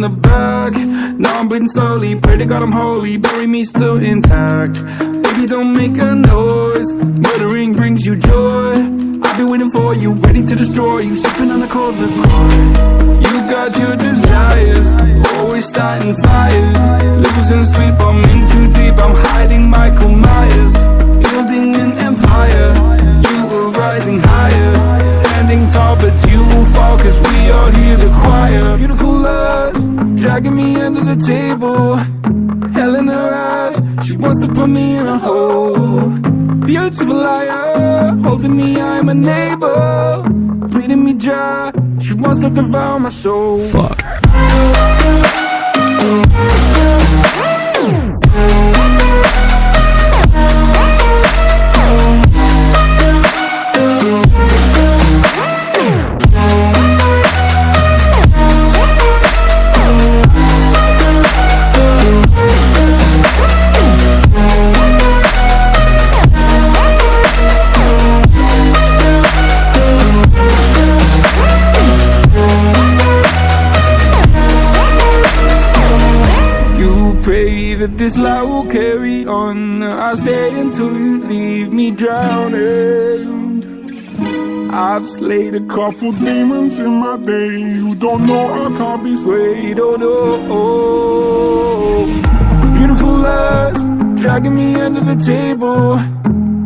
in the back. Now I'm bleeding slowly, pray to God I'm holy, bury me still intact. Baby, don't make a noise, murdering brings you joy. I've been waiting for you, ready to destroy you, sipping on a cold liqueur. You got your desires, always starting fires. Losing sleep, I'm in too deep, I'm hiding Michael Myers. Building an empire, you were rising higher. Standing tall, but you will fall, cause we all hear the choir. Beautiful lust, dragging me under the table. Hell in her eyes, she wants to put me in a hole. Beautiful liar, holding me, I'm a neighbor. Bleeding me dry, she wants to devour my soul. Fuck. Pray that this light will carry on. I'll stay until you leave me drowning. I've slayed a couple demons in my day. You don't know I can't be swayed. Oh no. Beautiful lust, dragging me under the table.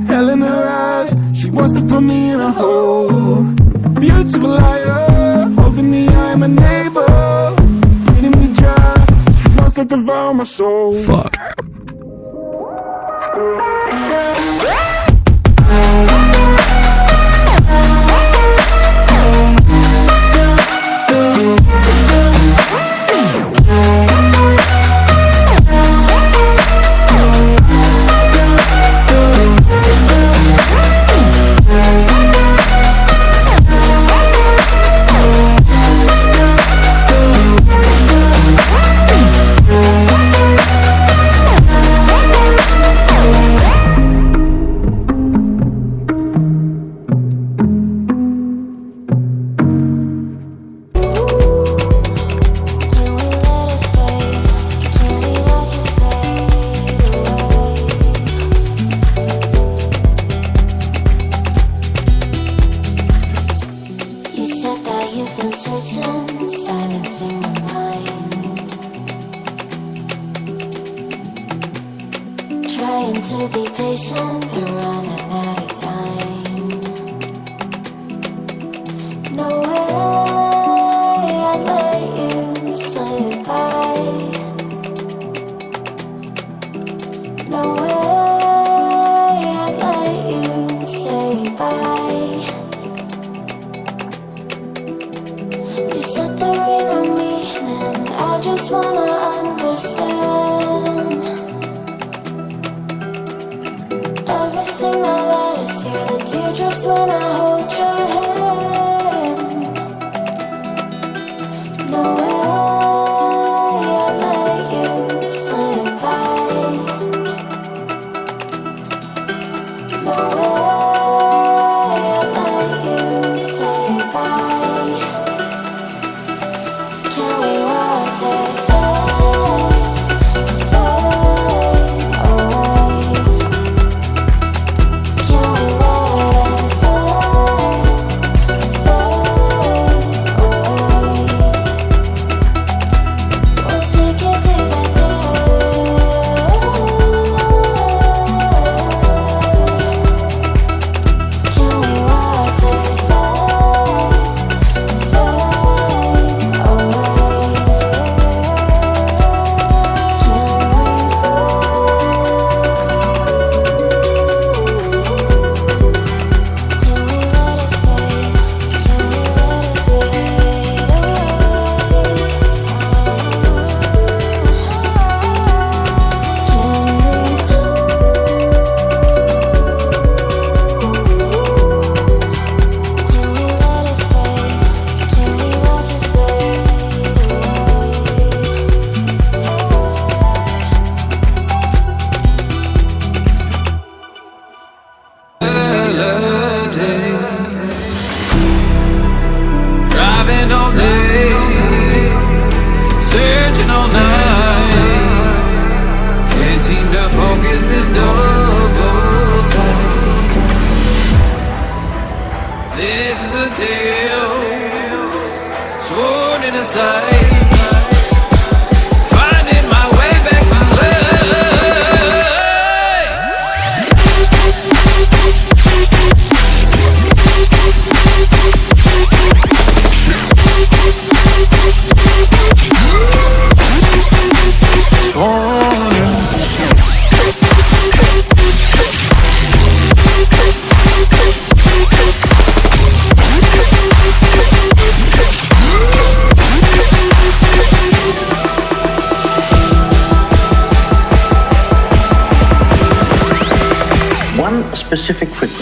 Hell in her eyes, she wants to put me in a hole. Beautiful liar, holding me, I'm a neighbor. Bleeding me dry, to devour my soul. Fuck. Trying to be patient, but running out of time. No way I'd let you slip by. No way I'd let you say bye. You set the rain on me, and I just wanna understand everything that specific for